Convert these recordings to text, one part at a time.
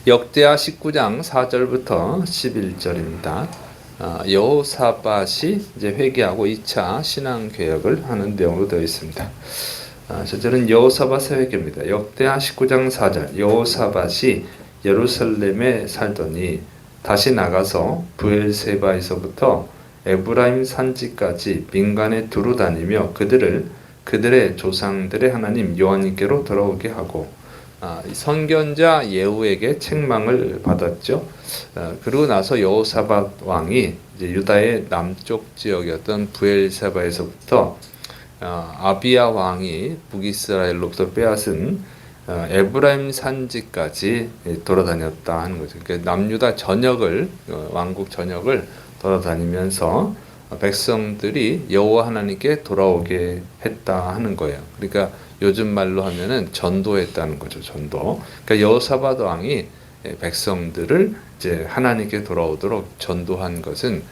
역대하 19장 4절부터 11절입니다. 여호사밧이 이제 회개하고 2차 신앙 개혁을 하는 내용으로 되어 있습니다. 저절은 여호사밧의 회개입니다. 역대하 19장 4절 여호사밧이 예루살렘에 살더니 다시 나가서 브엘세바에서부터 에브라임 산지까지 민간에 두루 다니며 그들의 조상들의 하나님 여호와님께로 돌아오게 하고 선견자 예후에게 책망을 받았죠. 그리고 나서 여호사밧 왕이 이제 유다의 남쪽 지역이었던 브엘세바에서부터 아비야 왕이 북이스라엘로부터 빼앗은 에브라임 산지까지 돌아다녔다 하는 거죠. 그러니까 남유다 전역을 왕국 전역을 돌아다니면서 백성들이 여호와 하나님께 돌아오게 했다 하는 거예요. 그러니까 요즘 말로 하면은 전도했다는 거죠. 전도. 그러니까 여호사밧 왕이 백성들을 이제 하나님께 돌아오도록 전도한 것은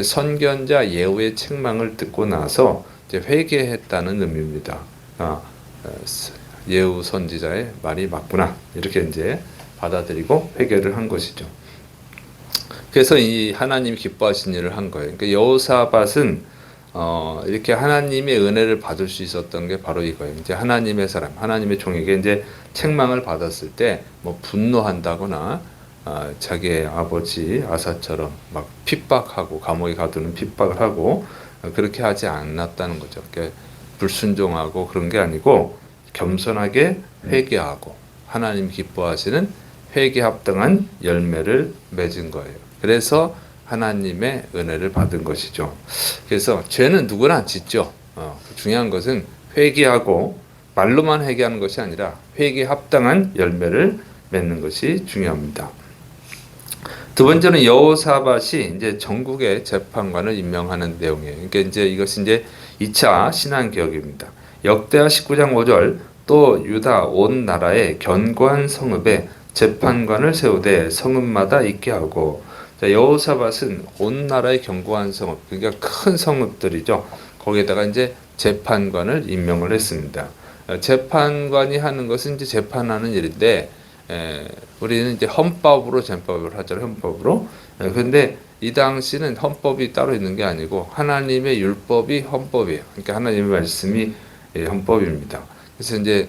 선견자 예후의 책망을 듣고 나서 이제 회개했다는 의미입니다. 예후 선지자의 말이 맞구나 이렇게 이제 받아들이고 회개를 한 것이죠. 그래서 이 하나님이 기뻐하신 일을 한 거예요. 그러니까 여호사밧은 이렇게 하나님의 은혜를 받을 수 있었던 게 바로 이거예요. 이제 하나님의 사람, 하나님의 종에게 이제 책망을 받았을 때 뭐 분노한다거나 자기의 아버지 아사처럼 막 핍박하고 감옥에 가두는 핍박을 하고 그렇게 하지 않았다는 거죠. 그러니까 불순종하고 그런 게 아니고 겸손하게 회개하고 하나님 기뻐하시는 회개 합당한 열매를 맺은 거예요. 그래서 하나님의 은혜를 받은 것이죠. 그래서 죄는 누구나 짓죠. 중요한 것은 회개하고 말로만 회개하는 것이 아니라 회개 합당한 열매를 맺는 것이 중요합니다. 두 번째는 여호사밧이 이제 전국의 재판관을 임명하는 내용이에요. 그러니까 이제 이것이 이제 2차 신앙 개혁입니다. 역대하 19장 5절 또 유다 온 나라의 견고한 성읍에 재판관을 세우되 성읍마다 있게 하고 여호사밧은 온 나라의 견고한 성읍 그러니까 큰 성읍들이죠. 거기에다가 이제 재판관을 임명을 했습니다. 재판관이 하는 것은 이제 재판하는 일인데 우리는 이제 헌법으로 재판을 하잖아요. 헌법으로. 그런데 이 당시는 헌법이 따로 있는 게 아니고 하나님의 율법이 헌법이에요. 그러니까 하나님의 말씀이 헌법입니다. 그래서 이제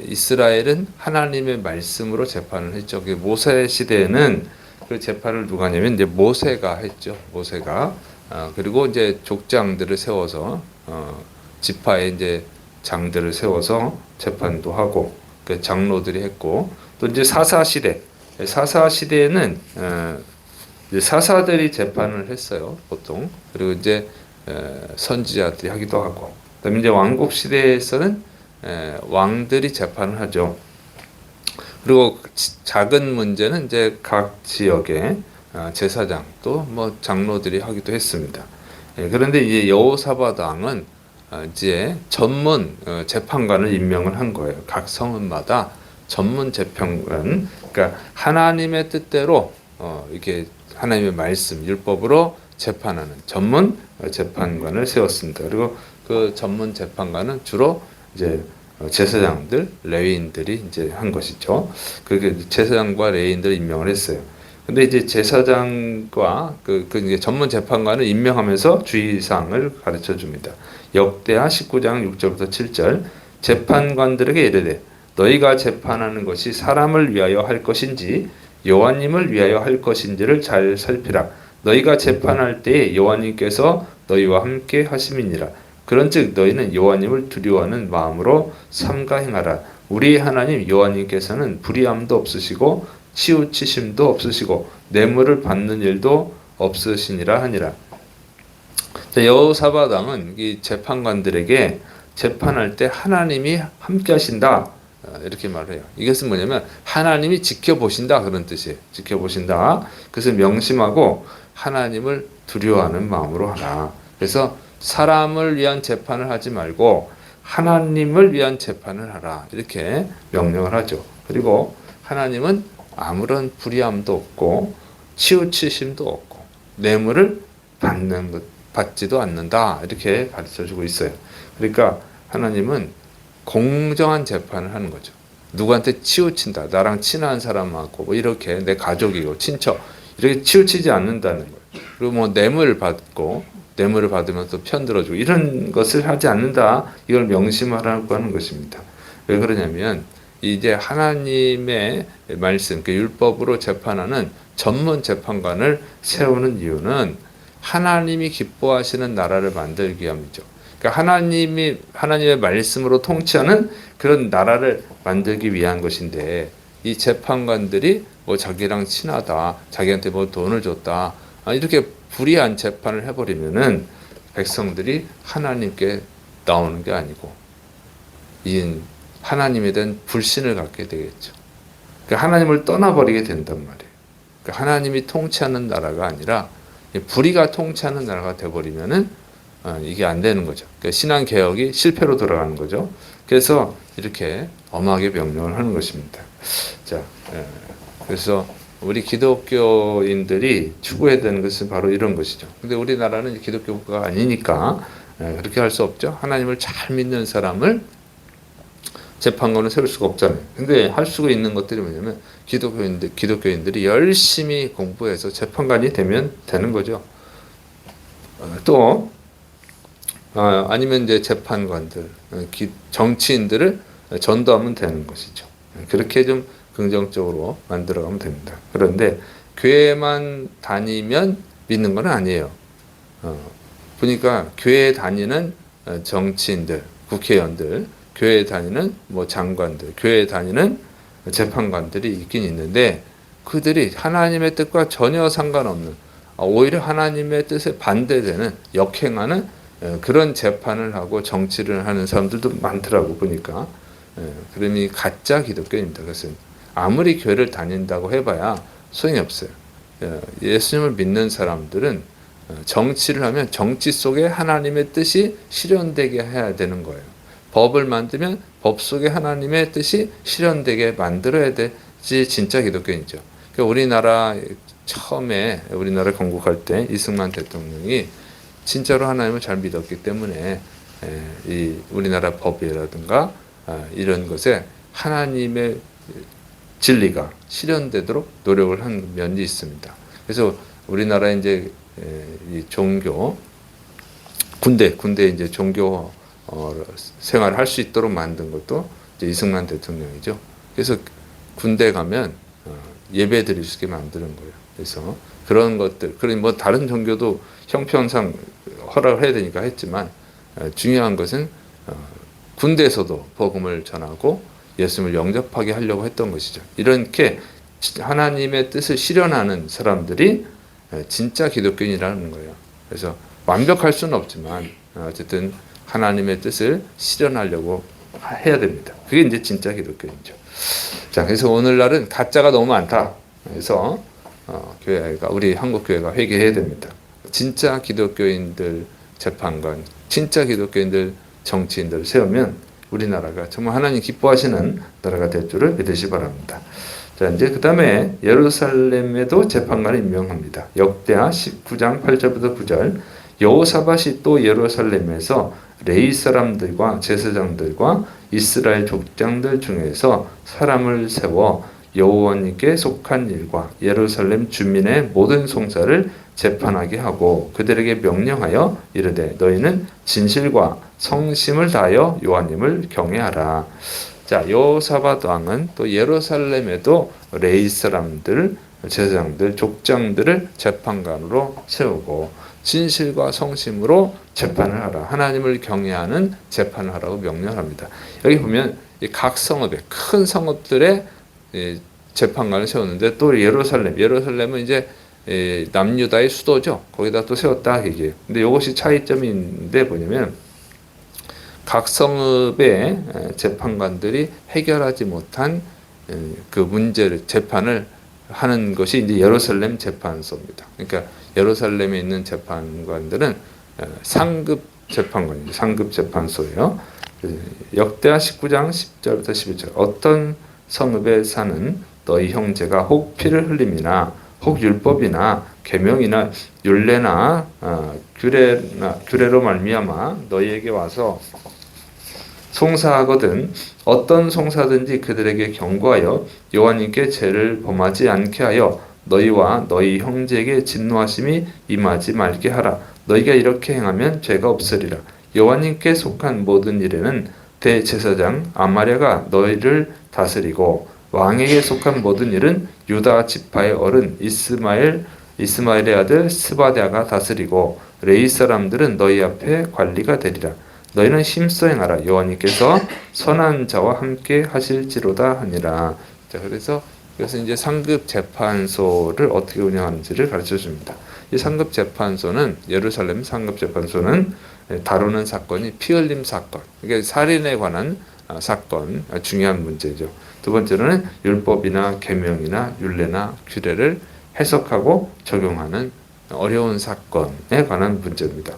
이스라엘은 하나님의 말씀으로 재판을 했죠. 모세 시대에는 그 재판을 누가 하냐면 이제 모세가 했죠. 모세가 그리고 이제 족장들을 세워서 지파에 이제 장들을 세워서 재판도 하고 그 장로들이 했고 또 이제 사사 시대에는 이제 사사들이 재판을 했어요. 보통 그리고 이제 선지자들이 하기도 하고 그다음에 이제 왕국 시대에서는 왕들이 재판을 하죠. 그리고 작은 문제는 이제 각 지역의 제사장 또 뭐 장로들이 하기도 했습니다. 그런데 이제 여호사밧 왕은 이제 전문 재판관을 임명을 한 거예요. 각 성읍마다 전문 재판관, 그러니까 하나님의 뜻대로 이렇게 하나님의 말씀, 율법으로 재판하는 전문 재판관을 세웠습니다. 그리고 그 전문 재판관은 주로 이제 제사장들, 레위인들이 이제 한 것이죠. 그 제사장과 레위인들을 임명을 했어요. 근데 이제 제사장과 그 이제 전문 재판관을 임명하면서 주의사항을 가르쳐 줍니다. 역대하 19장 6절부터 7절 재판관들에게 이르되 너희가 재판하는 것이 사람을 위하여 할 것인지 여호와님을 위하여 할 것인지를 잘 살피라. 너희가 재판할 때에 여호와님께서 너희와 함께 하심이니라. 그런즉 너희는 여호와님을 두려워하는 마음으로 삼가 행하라. 우리 하나님 여호와님께서는 불의함도 없으시고 치우치심도 없으시고 뇌물을 받는 일도 없으시니라 하니라. 여호사밧 왕은 이 재판관들에게 재판할 때 하나님이 함께 하신다 이렇게 말해요. 이것은 뭐냐면 하나님이 지켜보신다 그런 뜻이에요. 지켜보신다. 그래서 명심하고 하나님을 두려워하는 마음으로 하라. 그래서 사람을 위한 재판을 하지 말고 하나님을 위한 재판을 하라 이렇게 명령을 하죠. 그리고 하나님은 아무런 불의함도 없고 치우치심도 없고 뇌물을 받지도 않는다 이렇게 가르쳐주고 있어요. 그러니까 하나님은 공정한 재판을 하는 거죠. 누구한테 치우친다. 나랑 친한 사람하고 뭐 이렇게 내 가족이고 친척 이렇게 치우치지 않는다는 거예요. 그리고 뭐 뇌물을 받으면서 편들어주고 이런 것을 하지 않는다. 이걸 명심하라고 하는 것입니다. 왜 그러냐면 이제 하나님의 말씀, 그 율법으로 재판하는 전문 재판관을 세우는 이유는 하나님이 기뻐하시는 나라를 만들기 위함이죠. 그러니까 하나님의 말씀으로 통치하는 그런 나라를 만들기 위한 것인데 이 재판관들이 뭐 자기랑 친하다, 자기한테 뭐 돈을 줬다, 이렇게 불의한 재판을 해버리면은 백성들이 하나님께 나오는 게 아니고 이 하나님에 대한 불신을 갖게 되겠죠. 그러니까 하나님을 떠나버리게 된단 말이에요. 그러니까 하나님이 통치하는 나라가 아니라 불의가 통치하는 나라가 돼버리면은 이게 안 되는 거죠. 그러니까 신앙 개혁이 실패로 돌아가는 거죠. 그래서 이렇게 엄하게 명령을 하는 것입니다. 자, 그래서 우리 기독교인들이 추구해야 되는 것은 바로 이런 것이죠. 근데 우리나라는 기독교 국가가 아니니까 그렇게 할 수 없죠. 하나님을 잘 믿는 사람을 재판관을 세울 수가 없잖아요. 근데 할 수가 있는 것들이 뭐냐면 기독교인들이 열심히 공부해서 재판관이 되면 되는 거죠. 또 아니면 이제 재판관들, 정치인들을 전도하면 되는 것이죠. 그렇게 좀 긍정적으로 만들어가면 됩니다. 그런데 교회만 다니면 믿는 건 아니에요. 보니까 교회 다니는 정치인들, 국회의원들, 교회 다니는 뭐 장관들, 교회 다니는 재판관들이 있긴 있는데 그들이 하나님의 뜻과 전혀 상관없는 오히려 하나님의 뜻에 반대되는 역행하는 그런 재판을 하고 정치를 하는 사람들도 많더라고 보니까. 그러니 가짜 기독교입니다. 그것은 아무리 교회를 다닌다고 해봐야 소용이 없어요. 예수님을 믿는 사람들은 정치를 하면 정치 속에 하나님의 뜻이 실현되게 해야 되는 거예요. 법을 만들면 법 속에 하나님의 뜻이 실현되게 만들어야 되지 진짜 기독교인이죠. 그러니까 우리나라 처음에 우리나라 건국할 때 이승만 대통령이 진짜로 하나님을 잘 믿었기 때문에 이 우리나라 법이라든가 이런 것에 하나님의 진리가 실현되도록 노력을 한 면이 있습니다. 그래서 우리나라 이제 이 종교 군대 이제 종교 생활을 할 수 있도록 만든 것도 이제 이승만 대통령이죠. 그래서 군대 가면 예배 드릴 수 있게 만드는 거예요. 그래서 그런 것들, 그러니 뭐 다른 종교도 형편상 허락을 해야 되니까 했지만 중요한 것은 군대에서도 복음을 전하고 예수님을 영접하게 하려고 했던 것이죠. 이렇게 하나님의 뜻을 실현하는 사람들이 진짜 기독교인이라는 거예요. 그래서 완벽할 수는 없지만 어쨌든 하나님의 뜻을 실현하려고 해야 됩니다. 그게 이제 진짜 기독교인이죠. 자, 그래서 오늘날은 가짜가 너무 많다. 그래서 교회가 우리 한국 교회가 회개해야 됩니다. 진짜 기독교인들 재판관, 진짜 기독교인들 정치인들을 세우면 우리나라가 정말 하나님 기뻐하시는 나라가 될 줄을 믿으시 바랍니다. 자, 이제 그 다음에 예루살렘에도 재판관을 임명합니다. 역대하 19장 8절부터 9절. 여호사밧이 또 예루살렘에서 레위 사람들과 제사장들과 이스라엘 족장들 중에서 사람을 세워 여호와님께 속한 일과 예루살렘 주민의 모든 송사를 재판하게 하고 그들에게 명령하여 이르되 너희는 진실과 성심을 다하여 여호와님을 경외하라. 자, 여호사밧 왕은 또 예루살렘에도 레위 사람들, 제사장들, 족장들을 재판관으로 세우고 진실과 성심으로 재판을 하라. 하나님을 경외하는 재판을 하라고 명령합니다. 여기 보면 각 성읍에 큰 성읍들의 재판관을 세웠는데 또 예루살렘은 이제 남유다의 수도죠. 거기다 또 세웠다 얘기해요. 근데 이것이 차이점이 있는데 뭐냐면 각 성읍의 재판관들이 해결하지 못한 그 문제를 재판을 하는 것이 이제 예루살렘 재판소입니다. 그러니까 예루살렘에 있는 재판관들은 상급 재판관이죠. 상급 재판소예요. 역대하 19장 10절부터 11절. 어떤 성읍에 사는 너희 형제가 혹 피를 흘림이나 혹 율법이나 계명이나 율례나 규례로 말미암아 너희에게 와서 송사하거든 어떤 송사든지 그들에게 경고하여 여호와님께 죄를 범하지 않게 하여 너희와 너희 형제에게 진노하심이 임하지 말게 하라. 너희가 이렇게 행하면 죄가 없으리라. 여호와님께 속한 모든 일에는 대제사장 아마랴가 너희를 다스리고 왕에게 속한 모든 일은 유다 지파의 어른 이스마엘의 아들 스바랴가 다스리고 레위 사람들은 너희 앞에 관리가 되리라. 너희는 힘써 행하라. 여호와님께서 선한 자와 함께 하실지로다 하니라. 자, 그래서 이제 상급 재판소를 어떻게 운영하는지를 가르쳐 줍니다. 이 상급 재판소는 예루살렘 상급 재판소는 다루는 사건이 피 흘림 사건, 이게 살인에 관한 사건, 중요한 문제죠. 두 번째로는 율법이나 계명이나 율례나 규례를 해석하고 적용하는 어려운 사건에 관한 문제입니다.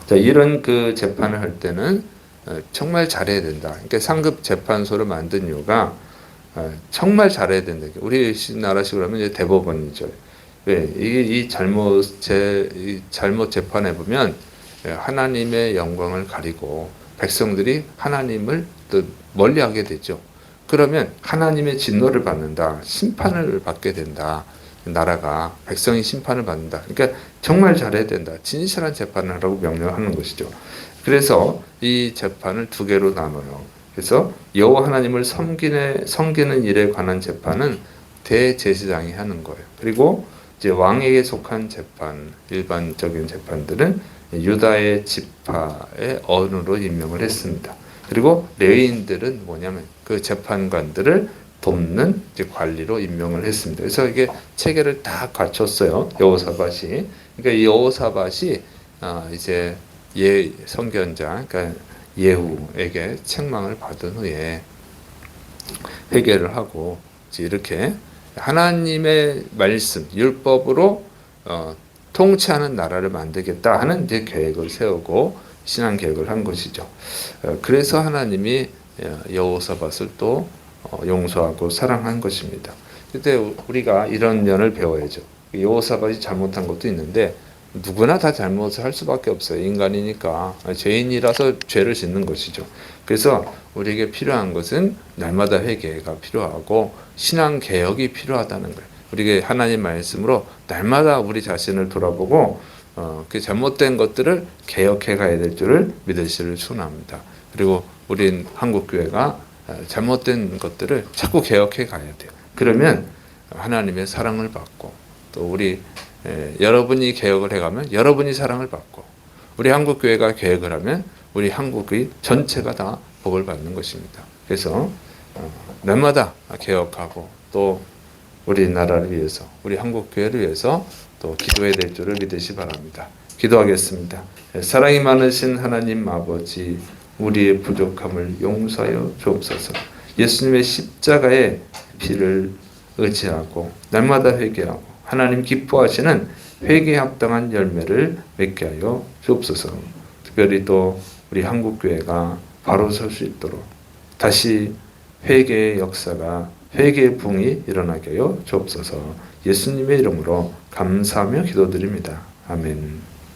자, 이런 그 재판을 할 때는 정말 잘해야 된다. 그러니까 상급 재판소를 만든 이유가 정말 잘해야 된다. 우리 나라식으로 하면 이제 대법원이죠. 왜? 이 잘못 재판해 보면 하나님의 영광을 가리고 백성들이 하나님을 또 멀리하게 되죠. 그러면 하나님의 진노를 받는다. 심판을 받게 된다. 나라가 백성이 심판을 받는다. 그러니까 정말 잘해야 된다. 진실한 재판을 하라고 명령하는 것이죠. 그래서 이 재판을 두 개로 나눠요. 그래서 여호와 하나님을 섬기는 일에 관한 재판은 대제사장이 하는 거예요. 그리고 이제 왕에게 속한 재판, 일반적인 재판들은 유다의 지파의 어른으로 임명을 했습니다. 그리고 레위인들은 뭐냐면 그 재판관들을 돕는 이제 관리로 임명을 했습니다. 그래서 이게 체계를 다 갖췄어요. 여호사밧이. 그러니까 이 여호사밧이 이제 선견자, 그러니까 예후에게 책망을 받은 후에 회개를 하고 이렇게 하나님의 말씀, 율법으로 통치하는 나라를 만들겠다 하는 이제 계획을 세우고 신앙 계획을 한 것이죠. 그래서 하나님이 여호사밧을 또 용서하고 사랑한 것입니다. 그때 우리가 이런 면을 배워야죠. 여호사밧이 잘못한 것도 있는데 누구나 다 잘못을 할 수밖에 없어요. 인간이니까 죄인이라서 죄를 짓는 것이죠. 그래서 우리에게 필요한 것은 날마다 회개가 필요하고 신앙 개혁이 필요하다는 거예요. 우리에게 하나님 말씀으로 날마다 우리 자신을 돌아보고 그 잘못된 것들을 개혁해 가야 될 줄을 믿으시를 축원합니다. 그리고 우린 한국교회가 잘못된 것들을 자꾸 개혁해 가야 돼요. 그러면 하나님의 사랑을 받고 또 우리 여러분이 개혁을 해가면 여러분이 사랑을 받고 우리 한국교회가 개혁을 하면 우리 한국의 전체가 다 복을 받는 것입니다. 그래서 날마다 개혁하고 또 우리나라를 위해서 우리 한국교회를 위해서 또 기도해야 될 줄을 믿으시 바랍니다. 기도하겠습니다. 사랑이 많으신 하나님 아버지, 우리의 부족함을 용서하여 주옵소서. 예수님의 십자가의 피를 의지하고 날마다 회개하고 하나님 기뻐하시는 회개에 합당한 열매를 맺게 하여 주옵소서. 특별히 또 우리 한국교회가 바로 설 수 있도록 다시 회개의 역사가 회개의 붕이 일어나게 하여 주옵소서. 예수님의 이름으로 감사하며 기도드립니다. 아멘.